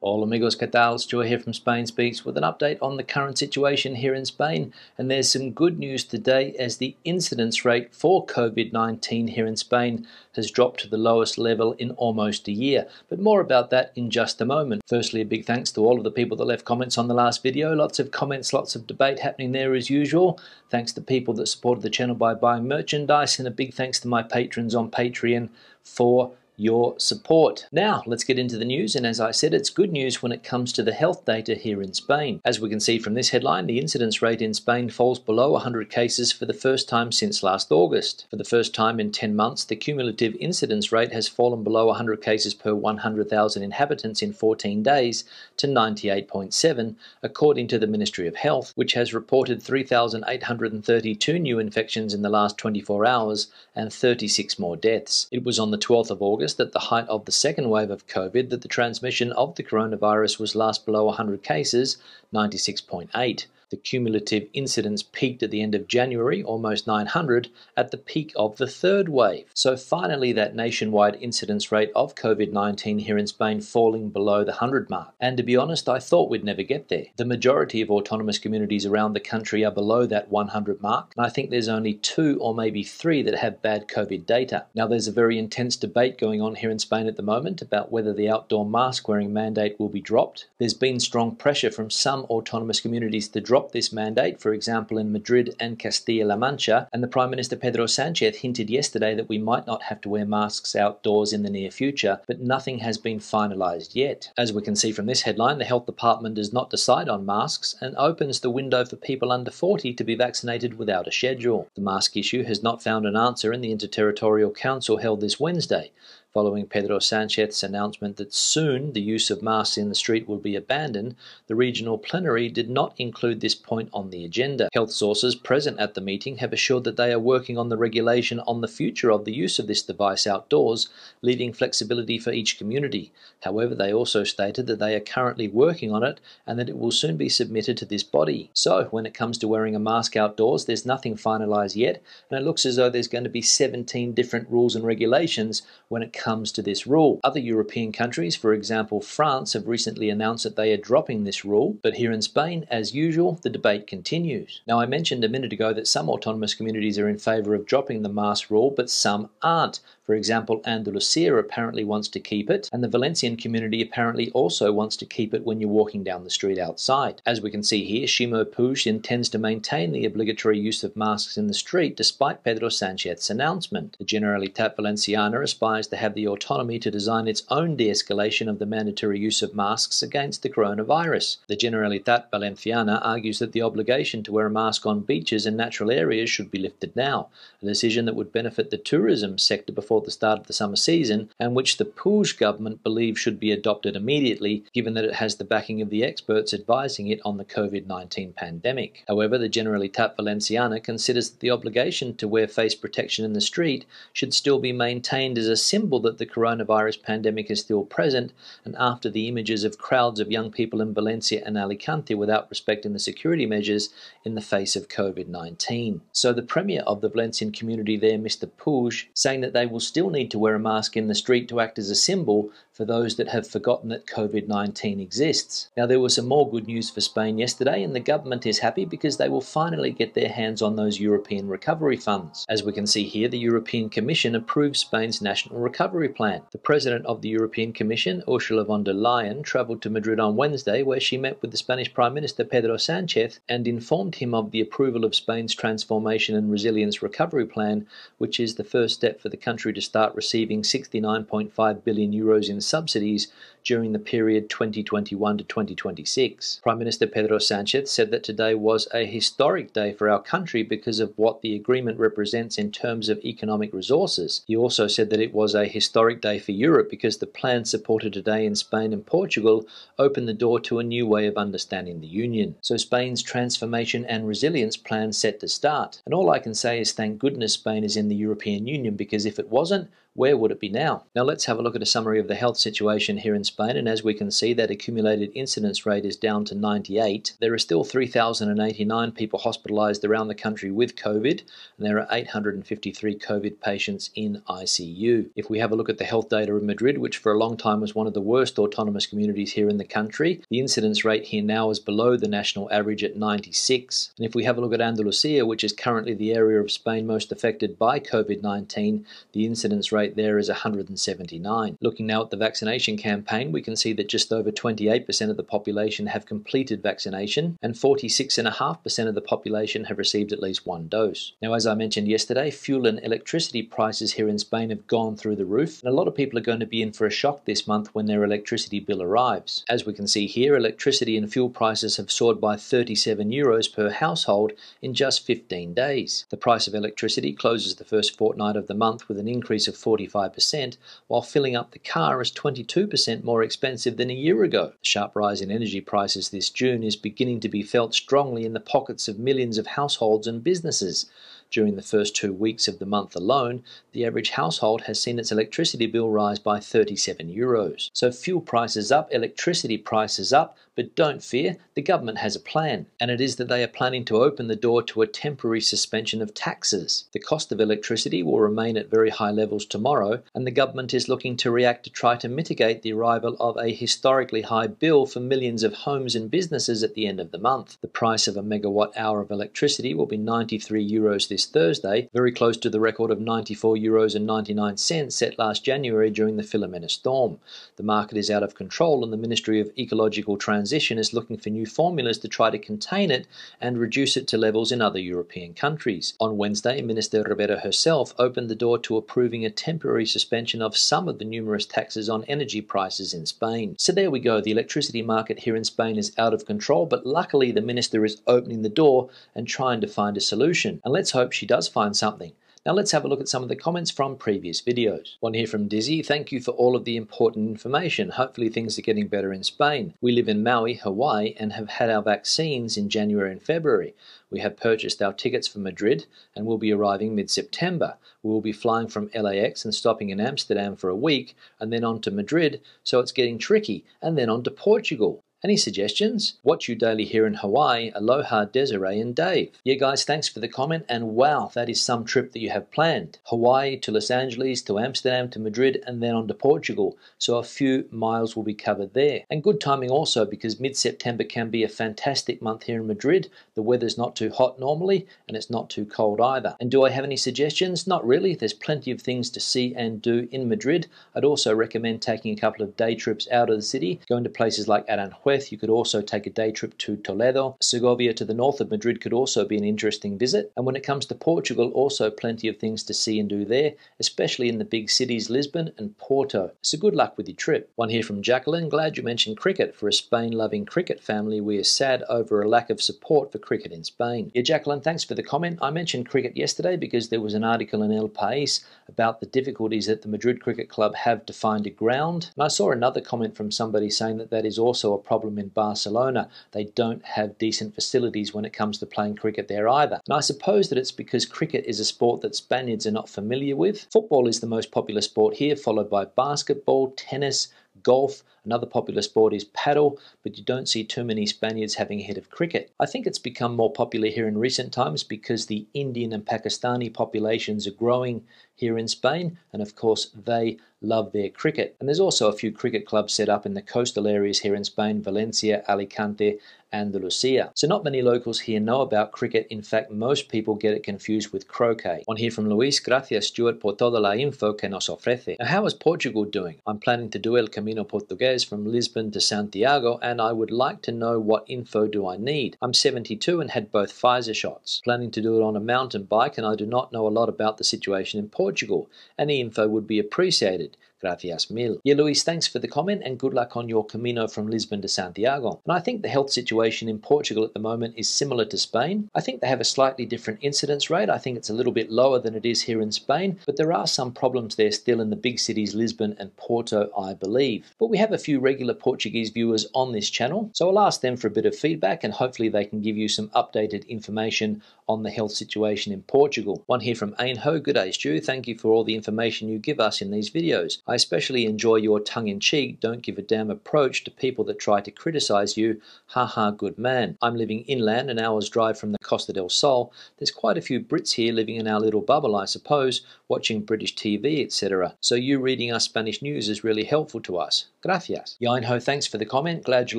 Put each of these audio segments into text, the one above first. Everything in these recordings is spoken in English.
Hola amigos, ¿qué tal? Stuart here from Spain Speaks with an update on the current situation here in Spain. And there's some good news today as the incidence rate for COVID-19 here in Spain has dropped to the lowest level in almost a year. But more about that in just a moment. Firstly, a big thanks to all of the people that left comments on the last video. Lots of comments, lots of debate happening there as usual. Thanks to people that supported the channel by buying merchandise, and a big thanks to my patrons on Patreon for your support. Now, let's get into the news, and as I said, it's good news when it comes to the health data here in Spain. As we can see from this headline, the incidence rate in Spain falls below 100 cases for the first time since last August. For the first time in 10 months, the cumulative incidence rate has fallen below 100 cases per 100,000 inhabitants in 14 days to 98.7, according to the Ministry of Health, which has reported 3,832 new infections in the last 24 hours and 36 more deaths. It was on the 12th of August at the height of the second wave of COVID that the transmission of the coronavirus was last below 100 cases, 96.8. The cumulative incidence peaked at the end of January, almost 900, at the peak of the third wave. So finally, that nationwide incidence rate of COVID-19 here in Spain falling below the 100 mark. And to be honest, I thought we'd never get there. The majority of autonomous communities around the country are below that 100 mark, and I think there's only 2 or maybe 3 that have bad COVID data. Now, there's a very intense debate going on here in Spain at the moment about whether the outdoor mask wearing mandate will be dropped. There's been strong pressure from some autonomous communities to drop this mandate, for example in Madrid and Castilla-La Mancha, and the Prime Minister Pedro Sánchez hinted yesterday that we might not have to wear masks outdoors in the near future, but nothing has been finalised yet. As we can see from this headline, the Health Department does not decide on masks and opens the window for people under 40 to be vaccinated without a schedule. The mask issue has not found an answer in the Interterritorial Council held this Wednesday. Following Pedro Sánchez's announcement that soon the use of masks in the street will be abandoned, the regional plenary did not include this point on the agenda. Health sources present at the meeting have assured that they are working on the regulation on the future of the use of this device outdoors, leaving flexibility for each community. However, they also stated that they are currently working on it and that it will soon be submitted to this body. So, when it comes to wearing a mask outdoors, there's nothing finalised yet, and it looks as though there's going to be 17 different rules and regulations when it comes to this rule. Other European countries, for example France, have recently announced that they are dropping this rule, but here in Spain, as usual, the debate continues. Now, I mentioned a minute ago that some autonomous communities are in favour of dropping the mask rule, but some aren't. For example, Andalusia apparently wants to keep it, and the Valencian community apparently also wants to keep it when you're walking down the street outside. As we can see here, Ximo Puig intends to maintain the obligatory use of masks in the street despite Pedro Sánchez's announcement. The Generalitat Valenciana aspires to have the autonomy to design its own de-escalation of the mandatory use of masks against the coronavirus. The Generalitat Valenciana argues that the obligation to wear a mask on beaches and natural areas should be lifted now, a decision that would benefit the tourism sector before the start of the summer season, and which the Puig government believes should be adopted immediately, given that it has the backing of the experts advising it on the COVID-19 pandemic. However, the Generalitat Valenciana considers that the obligation to wear face protection in the street should still be maintained as a symbol that the coronavirus pandemic is still present, and after the images of crowds of young people in Valencia and Alicante without respecting the security measures in the face of COVID-19. So the Premier of the Valencian community there, Mr. Puig, saying that they will still need to wear a mask in the street to act as a symbol for those that have forgotten that COVID-19 exists. Now, there was some more good news for Spain yesterday, and the government is happy because they will finally get their hands on those European recovery funds. As we can see here, the European Commission approved Spain's National Recovery Plan. The President of the European Commission, Ursula von der Leyen, travelled to Madrid on Wednesday, where she met with the Spanish Prime Minister Pedro Sánchez and informed him of the approval of Spain's Transformation and Resilience Recovery Plan, which is the first step for the country to start receiving 69.5 billion euros in subsidies during the period 2021 to 2026. Prime Minister Pedro Sánchez said that today was a historic day for our country because of what the agreement represents in terms of economic resources. He also said that it was a historic day for Europe because the plan supported today in Spain and Portugal opened the door to a new way of understanding the Union. So Spain's Transformation and Resilience Plan set to start. And all I can say is thank goodness Spain is in the European Union, because if it wasn't, where would it be now? Now let's have a look at a summary of the health situation here in Spain, and as we can see, that accumulated incidence rate is down to 98. There are still 3,089 people hospitalised around the country with COVID, and there are 853 COVID patients in ICU. If we have a look at the health data in Madrid, which for a long time was one of the worst autonomous communities here in the country, the incidence rate here now is below the national average at 96. And if we have a look at Andalusia, which is currently the area of Spain most affected by COVID-19, the incidence rate there is 179. Looking now at the vaccination campaign, we can see that just over 28% of the population have completed vaccination, and 46.5% of the population have received at least one dose. Now, as I mentioned yesterday, fuel and electricity prices here in Spain have gone through the roof, and a lot of people are going to be in for a shock this month when their electricity bill arrives. As we can see here, electricity and fuel prices have soared by €37 per household in just 15 days. The price of electricity closes the first fortnight of the month with an increase of 45%, while filling up the car is 22% more expensive than a year ago. The sharp rise in energy prices this June is beginning to be felt strongly in the pockets of millions of households and businesses. During the first 2 weeks of the month alone, the average household has seen its electricity bill rise by €37. So fuel prices up, electricity prices up, but don't fear, the government has a plan, and it is that they are planning to open the door to a temporary suspension of taxes. The cost of electricity will remain at very high levels tomorrow, and the government is looking to react to try to mitigate the arrival of a historically high bill for millions of homes and businesses at the end of the month. The price of a megawatt hour of electricity will be €93 this Thursday, very close to the record of €94.99 set last January during the Filomena storm. The market is out of control, and the Ministry of Ecological Transition is looking for new formulas to try to contain it and reduce it to levels in other European countries. On Wednesday, Minister Ribera herself opened the door to approving a temporary suspension of some of the numerous taxes on energy prices in Spain. So there we go, the electricity market here in Spain is out of control, but luckily the minister is opening the door and trying to find a solution. And let's hope she does find something. Now let's have a look at some of the comments from previous videos. One here from Dizzy: thank you for all of the important information. Hopefully things are getting better in Spain. We live in Maui, Hawaii, and have had our vaccines in January and February. We have purchased our tickets for Madrid and will be arriving mid-September. We will be flying from LAX and stopping in Amsterdam for a week and then on to Madrid, so it's getting tricky, and then on to Portugal. Any suggestions? Watch you daily here in Hawaii. Aloha, Desiree and Dave. Yeah, guys, thanks for the comment. And wow, that is some trip that you have planned. Hawaii to Los Angeles to Amsterdam to Madrid and then on to Portugal. So a few miles will be covered there. And good timing also, because mid-September can be a fantastic month here in Madrid. The weather's not too hot normally and it's not too cold either. And do I have any suggestions? Not really. There's plenty of things to see and do in Madrid. I'd also recommend taking a couple of day trips out of the city, going to places like Aranjuez. You could also take a day trip to Toledo. Segovia to the north of Madrid could also be an interesting visit. And when it comes to Portugal, also plenty of things to see and do there, especially in the big cities Lisbon and Porto. So good luck with your trip. One here from Jacqueline: glad you mentioned cricket. For a Spain-loving cricket family, we are sad over a lack of support for cricket in Spain. Yeah, Jacqueline, thanks for the comment. I mentioned cricket yesterday because there was an article in El País about the difficulties that the Madrid Cricket Club have to find a ground. And I saw another comment from somebody saying that that is also a problem in Barcelona. They don't have decent facilities when it comes to playing cricket there either. And I suppose that it's because cricket is a sport that Spaniards are not familiar with. Football is the most popular sport here, followed by basketball, tennis, golf. Another popular sport is paddle, but you don't see too many Spaniards having a hit of cricket. I think it's become more popular here in recent times because the Indian and Pakistani populations are growing here in Spain, and of course they love their cricket. And there's also a few cricket clubs set up in the coastal areas here in Spain: Valencia, Alicante, Andalusia. So not many locals here know about cricket. In fact, most people get it confused with croquet. One here from Luis: gracias Stuart por toda la info que nos ofrece. Now, how is Portugal doing? I'm planning to do El Camino Portugués from Lisbon to Santiago, and I would like to know what info do I need. I'm 72 and had both Pfizer shots. Planning to do it on a mountain bike, and I do not know a lot about the situation in Portugal. Any info would be appreciated. Gracias mil. Yeah, Luis, thanks for the comment and good luck on your Camino from Lisbon to Santiago. And I think the health situation in Portugal at the moment is similar to Spain. I think they have a slightly different incidence rate. I think it's a little bit lower than it is here in Spain, but there are some problems there still in the big cities Lisbon and Porto, I believe. But we have a few regular Portuguese viewers on this channel, so I'll ask them for a bit of feedback and hopefully they can give you some updated information on the health situation in Portugal. One here from Ainho. Good day, Stu. Thank you for all the information you give us in these videos. I especially enjoy your tongue-in-cheek, don't give a damn approach to people that try to criticize you. Haha, good man. I'm living inland, an hour's drive from the Costa del Sol. There's quite a few Brits here living in our little bubble, I suppose, watching British TV, etc. So you reading our Spanish news is really helpful to us. Gracias. Yainho, thanks for the comment. Glad you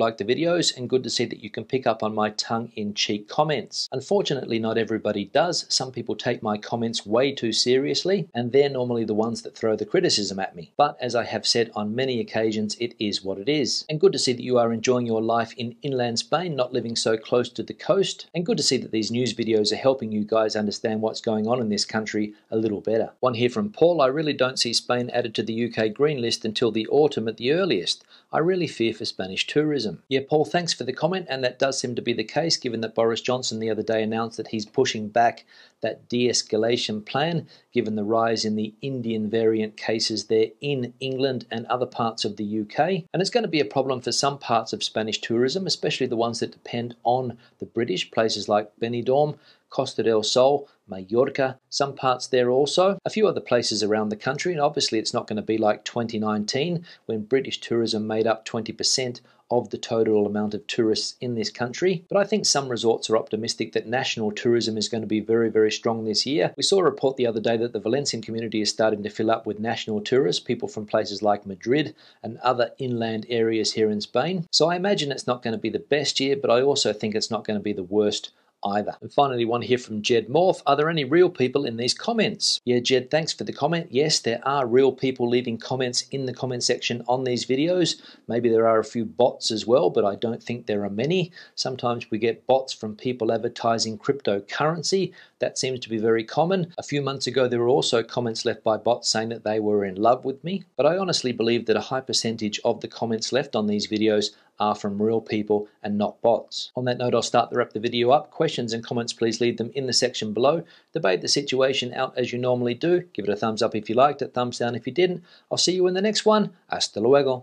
like the videos and good to see that you can pick up on my tongue-in-cheek comments. Unfortunately, not everybody does. Some people take my comments way too seriously, and they're normally the ones that throw the criticism at me. But as I have said on many occasions, it is what it is. And good to see that you are enjoying your life in inland Spain, not living so close to the coast. And good to see that these news videos are helping you guys understand what's going on in this country a little better. One here from Paul. I really don't see Spain added to the UK green list until the autumn at the earliest. I really fear for Spanish tourism. Yeah, Paul, thanks for the comment, and that does seem to be the case given that Boris Johnson the other day announced that he's pushing back that de-escalation plan given the rise in the Indian variant cases there in England and other parts of the UK. And it's going to be a problem for some parts of Spanish tourism, especially the ones that depend on the British, places like Benidorm, Costa del Sol, Mallorca, some parts there also, a few other places around the country, and obviously it's not going to be like 2019 when British tourism made up 20% of the total amount of tourists in this country. But I think some resorts are optimistic that national tourism is going to be very, very strong this year. We saw a report the other day that the Valencian community is starting to fill up with national tourists, people from places like Madrid and other inland areas here in Spain. So I imagine it's not going to be the best year, but I also think it's not going to be the worst either. And finally, one here from Jed Morph. Are there any real people in these comments? Yeah, Jed, thanks for the comment. Yes, there are real people leaving comments in the comment section on these videos. Maybe there are a few bots as well, but I don't think there are many. Sometimes we get bots from people advertising cryptocurrency. That seems to be very common. A few months ago, there were also comments left by bots saying that they were in love with me. But I honestly believe that a high percentage of the comments left on these videos are from real people and not bots. On that note, I'll start to wrap the video up. Questions and comments, please leave them in the section below. Debate the situation out as you normally do. Give it a thumbs up if you liked it, thumbs down if you didn't. I'll see you in the next one. Hasta luego.